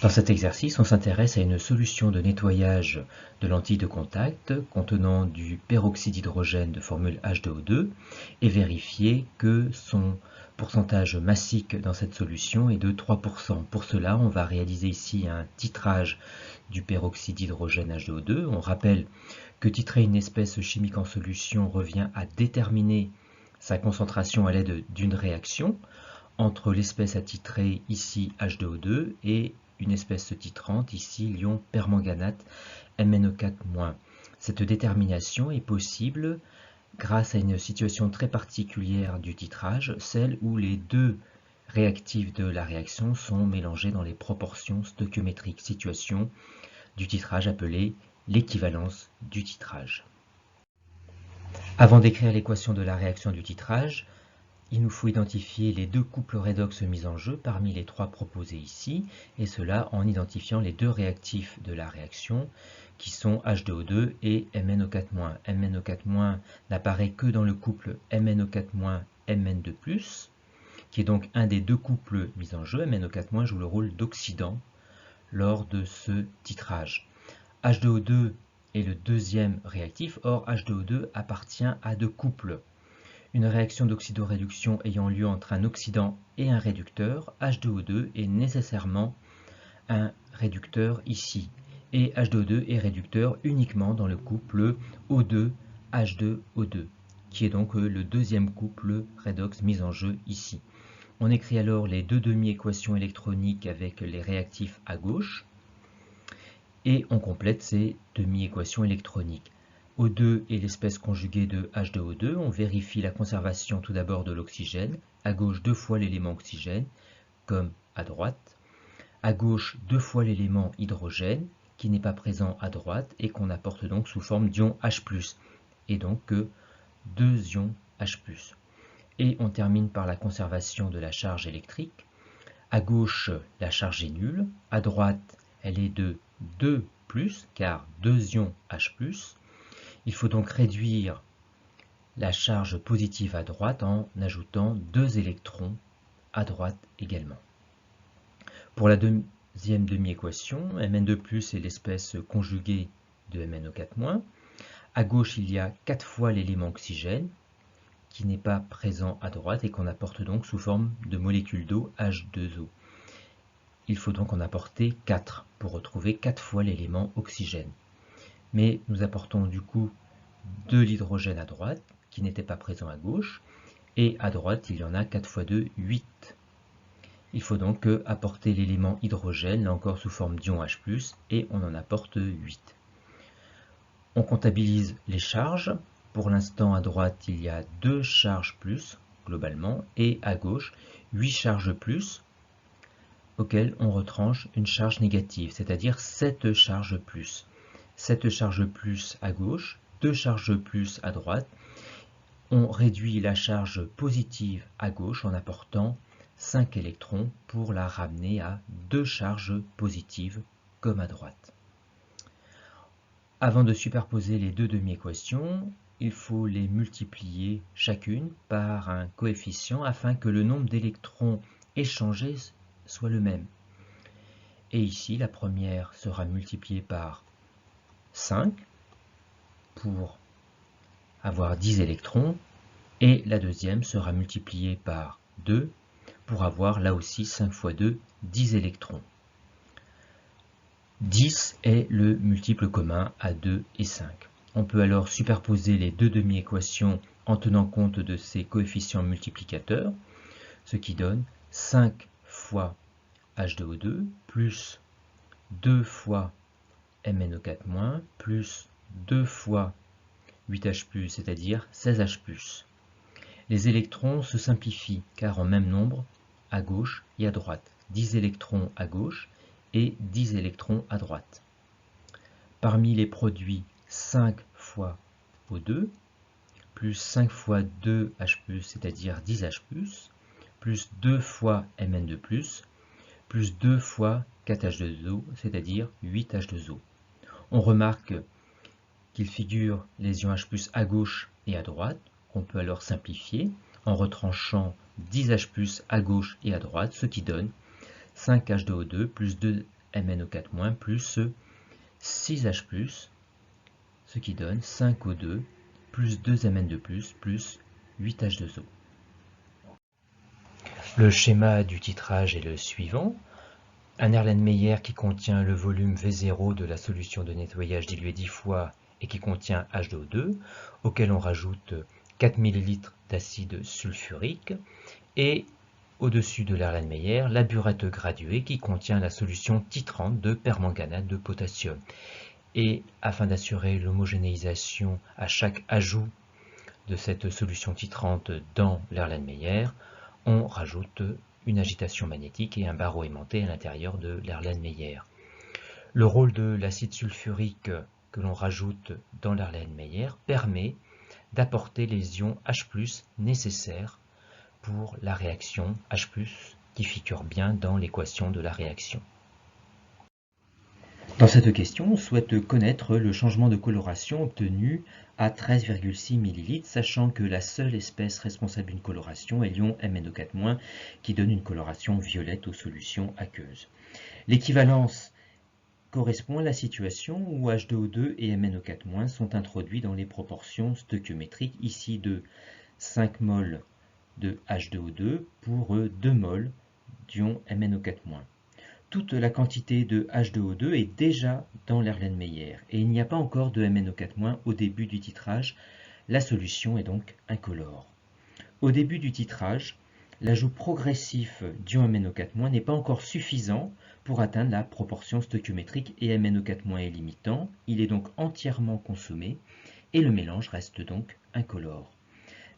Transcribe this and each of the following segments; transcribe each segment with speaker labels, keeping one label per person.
Speaker 1: Dans cet exercice, on s'intéresse à une solution de nettoyage de lentilles de contact contenant du peroxyde d'hydrogène de formule H2O2 et vérifier que son pourcentage massique dans cette solution est de 3%. Pour cela, on va réaliser ici un titrage du peroxyde d'hydrogène H2O2. On rappelle que titrer une espèce chimique en solution revient à déterminer sa concentration à l'aide d'une réaction entre l'espèce à titrer, ici H2O2, et une espèce titrante, ici l'ion permanganate MnO4-. Cette détermination est possible grâce à une situation très particulière du titrage, celle où les deux réactifs de la réaction sont mélangés dans les proportions stoichiométriques, situation du titrage appelée l'équivalence du titrage. Avant d'écrire l'équation de la réaction du titrage, il nous faut identifier les deux couples redox mis en jeu parmi les trois proposés ici, et cela en identifiant les deux réactifs de la réaction qui sont H2O2 et MnO4-. MnO4- n'apparaît que dans le couple MnO4- Mn2+, qui est donc un des deux couples mis en jeu. MnO4- joue le rôle d'oxydant lors de ce titrage. H2O2 est le deuxième réactif, or H2O2 appartient à deux couples. Une réaction d'oxydoréduction ayant lieu entre un oxydant et un réducteur, H2O2 est nécessairement un réducteur ici. Et H2O2 est réducteur uniquement dans le couple O2-H2O2, qui est donc le deuxième couple redox mis en jeu ici. On écrit alors les deux demi-équations électroniques avec les réactifs à gauche, et on complète ces demi-équations électroniques. O2 est l'espèce conjuguée de H2O2. On vérifie la conservation tout d'abord de l'oxygène. À gauche, 2 fois l'élément oxygène, comme à droite. À gauche, 2 fois l'élément hydrogène, qui n'est pas présent à droite, et qu'on apporte donc sous forme d'ion H+, et donc 2 ions H+. Et on termine par la conservation de la charge électrique. À gauche, la charge est nulle. À droite, elle est de 2+, car 2 ions H+. Il faut donc réduire la charge positive à droite en ajoutant 2 électrons à droite également. Pour la deuxième demi-équation, Mn2+ est l'espèce conjuguée de MnO4-. À gauche, il y a 4 fois l'élément oxygène, qui n'est pas présent à droite et qu'on apporte donc sous forme de molécule d'eau H2O. Il faut donc en apporter 4 pour retrouver 4 fois l'élément oxygène. Mais nous apportons du coup de l'hydrogène à droite, qui n'était pas présent à gauche, et à droite, il y en a 4 fois 2, 8. Il faut donc apporter l'élément hydrogène, là encore sous forme d'ion H+, et on en apporte 8. On comptabilise les charges. Pour l'instant, à droite, il y a 2 charges plus, globalement, et à gauche, 8 charges plus, auxquelles on retranche une charge négative, c'est-à-dire 7 charges plus. 7 charges plus à gauche, 2 charges plus à droite. On réduit la charge positive à gauche en apportant 5 électrons pour la ramener à 2 charges positives comme à droite. Avant de superposer les deux demi-équations, il faut les multiplier chacune par un coefficient afin que le nombre d'électrons échangés soit le même. Et ici, la première sera multipliée par 5 pour avoir 10 électrons, et la deuxième sera multipliée par 2 pour avoir là aussi 5 fois 2, 10 électrons. 10 est le multiple commun à 2 et 5. On peut alors superposer les deux demi-équations en tenant compte de ces coefficients multiplicateurs, ce qui donne 5 fois H2O2 plus 2 fois MnO4- plus 2 fois 8H+, c'est-à-dire 16H+. Les électrons se simplifient car en même nombre à gauche et à droite. 10 électrons à gauche et 10 électrons à droite. Parmi les produits 5 fois O2, plus 5 fois 2H+, c'est-à-dire 10H+, plus 2 fois Mn2+, plus 2 fois 4H2O, c'est-à-dire 8H2O. On remarque qu'il figure les ions H+ à gauche et à droite, qu'on peut alors simplifier en retranchant 10H+ à gauche et à droite, ce qui donne 5H2O2 plus 2 MnO4- plus 6H+, ce qui donne 5O2 plus 2Mn2+, plus 8H2O. Le schéma du titrage est le suivant. Un Erlenmeyer qui contient le volume V0 de la solution de nettoyage diluée 10 fois et qui contient H2O2, auquel on rajoute 4 ml d'acide sulfurique, et au-dessus de l'Erlenmeyer, la burette graduée qui contient la solution titrante de permanganate de potassium. Et afin d'assurer l'homogénéisation à chaque ajout de cette solution titrante dans l'Erlenmeyer, on rajoute une agitation magnétique et un barreau aimanté à l'intérieur de l'Erlenmeyer. Le rôle de l'acide sulfurique que l'on rajoute dans l'Erlenmeyer permet d'apporter les ions H+ nécessaires pour la réaction H+, qui figure bien dans l'équation de la réaction. Dans cette question, on souhaite connaître le changement de coloration obtenu à 13,6 ml, sachant que la seule espèce responsable d'une coloration est l'ion MnO4- qui donne une coloration violette aux solutions aqueuses. L'équivalence correspond à la situation où H2O2 et MnO4- sont introduits dans les proportions stoichiométriques, ici de 5 mol de H2O2 pour 2 mol d'ion MnO4-. Toute la quantité de H2O2 est déjà dans l'Erlenmeyer et il n'y a pas encore de MnO4- au début du titrage, la solution est donc incolore. Au début du titrage, l'ajout progressif d'ion MnO4- n'est pas encore suffisant pour atteindre la proportion stoichiométrique et MnO4- est limitant, il est donc entièrement consommé et le mélange reste donc incolore.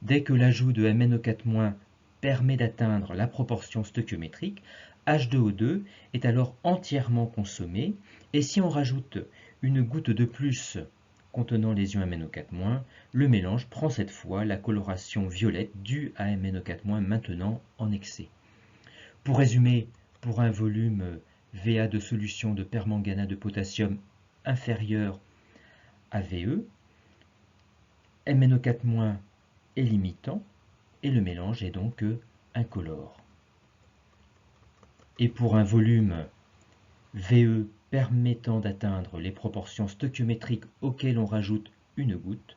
Speaker 1: Dès que l'ajout de MnO4- permet d'atteindre la proportion stoichiométrique, H2O2 est alors entièrement consommé, et si on rajoute une goutte de plus contenant les ions MnO4-, le mélange prend cette fois la coloration violette due à MnO4- maintenant en excès. Pour résumer, pour un volume Va de solution de permanganate de potassium inférieur à Ve, MnO4- est limitant et le mélange est donc incolore. Et pour un volume VE permettant d'atteindre les proportions stoichiométriques auxquelles on rajoute une goutte,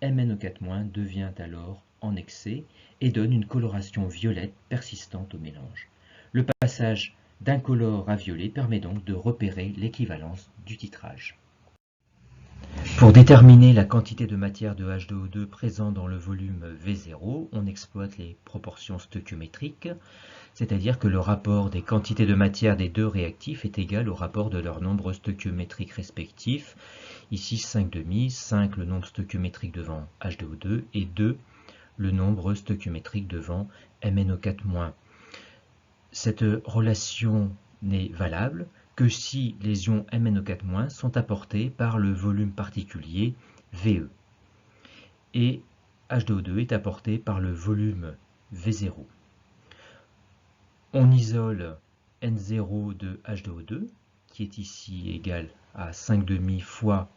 Speaker 1: MnO4- devient alors en excès et donne une coloration violette persistante au mélange. Le passage d'incolore à violet permet donc de repérer l'équivalence du titrage. Pour déterminer la quantité de matière de H2O2 présent dans le volume V0, on exploite les proportions stoichiométriques, c'est-à-dire que le rapport des quantités de matière des deux réactifs est égal au rapport de leurs nombres stoichiométriques respectifs. Ici 5,5, 5 le nombre stoichiométrique devant H2O2 et 2 le nombre stoichiométrique devant MnO4-. Cette relation n'est valable que si les ions MnO4- sont apportés par le volume particulier Ve et H2O2 est apporté par le volume V0. On isole N0 de H2O2 qui est ici égal à 5,5 fois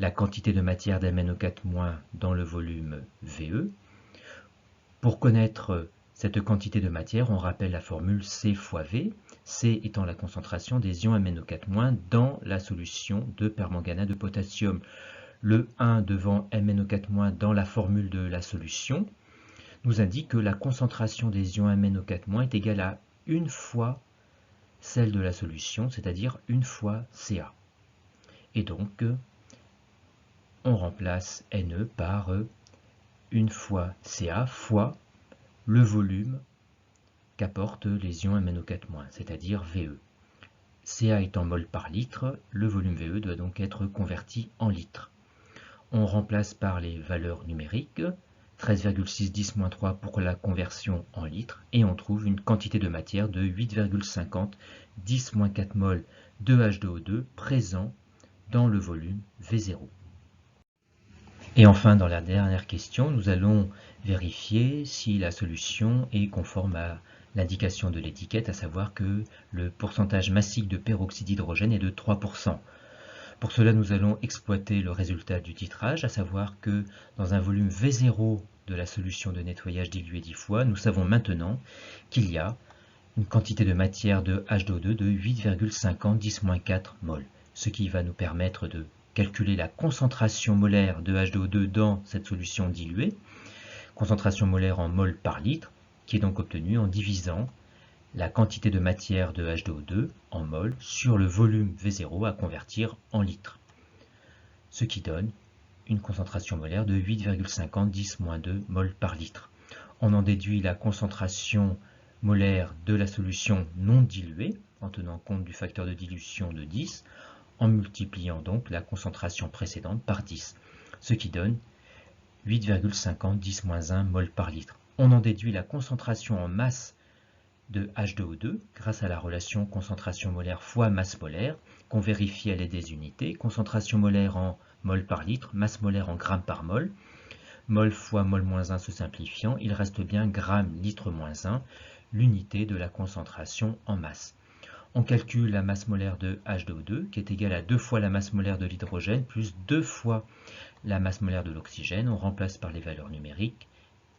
Speaker 1: la quantité de matière d'MnO4- dans le volume Ve. Pour connaître cette quantité de matière, on rappelle la formule C fois V, C étant la concentration des ions MnO4- dans la solution de permanganate de potassium. Le 1 devant MnO4- dans la formule de la solution nous indique que la concentration des ions MnO4- est égale à une fois celle de la solution, c'est-à-dire une fois Ca. Et donc, on remplace Ne par une fois Ca fois le volume qu'apportent les ions MnO4-, c'est-à-dire Ve. Ca étant mol par litre, le volume Ve doit donc être converti en litres. On remplace par les valeurs numériques, 13,610-3 pour la conversion en litres, et on trouve une quantité de matière de 8,50 10-4 mol de H2O2 présent dans le volume V0. Et enfin, dans la dernière question, nous allons vérifier si la solution est conforme à l'indication de l'étiquette, à savoir que le pourcentage massique de peroxyde d'hydrogène est de 3%. Pour cela, nous allons exploiter le résultat du titrage, à savoir que dans un volume V0 de la solution de nettoyage diluée 10 fois, nous savons maintenant qu'il y a une quantité de matière de H2O2 de 8,50 10-4 mol, ce qui va nous permettre de calculer la concentration molaire de H2O2 dans cette solution diluée, concentration molaire en mol par litre, qui est donc obtenue en divisant la quantité de matière de H2O2 en mol sur le volume V0 à convertir en litres, ce qui donne une concentration molaire de 8,50 10-2 mol par litre. On en déduit la concentration molaire de la solution non diluée, en tenant compte du facteur de dilution de 10, en multipliant donc la concentration précédente par 10, ce qui donne 8,50 10-1 mol par litre. On en déduit la concentration en masse de H2O2 grâce à la relation concentration molaire fois masse molaire qu'on vérifie à l'aide des unités, concentration molaire en mol par litre, masse molaire en grammes par mol, mol fois mol moins 1 se simplifiant, il reste bien gramme litre moins 1, l'unité de la concentration en masse. On calcule la masse molaire de H2O2 qui est égale à 2 fois la masse molaire de l'hydrogène plus 2 fois la masse molaire de l'oxygène, on remplace par les valeurs numériques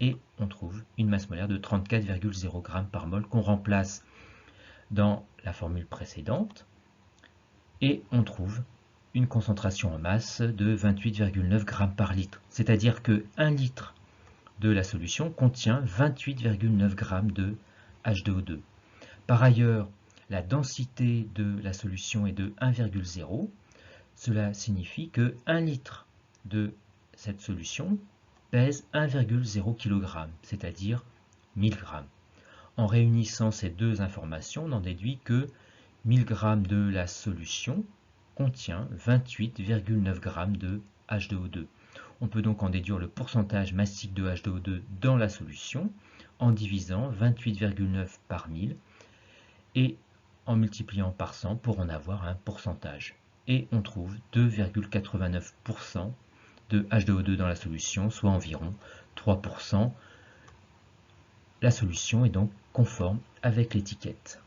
Speaker 1: et on trouve une masse molaire de 34,0 g par mol qu'on remplace dans la formule précédente et on trouve une concentration en masse de 28,9 g par litre. C'est-à-dire que 1 litre de la solution contient 28,9 g de H2O2. Par ailleurs, la densité de la solution est de 1,0. Cela signifie que 1 litre de cette solution pèse 1,0 kg, c'est-à-dire 1000 g. En réunissant ces deux informations, on en déduit que 1000 g de la solution contient 28,9 g de H2O2. On peut donc en déduire le pourcentage massique de H2O2 dans la solution en divisant 28,9 par 1000 et en multipliant par 100 pour en avoir un pourcentage. Et on trouve 2,89% de H2O2 dans la solution, soit environ 3%. La solution est donc conforme avec l'étiquette.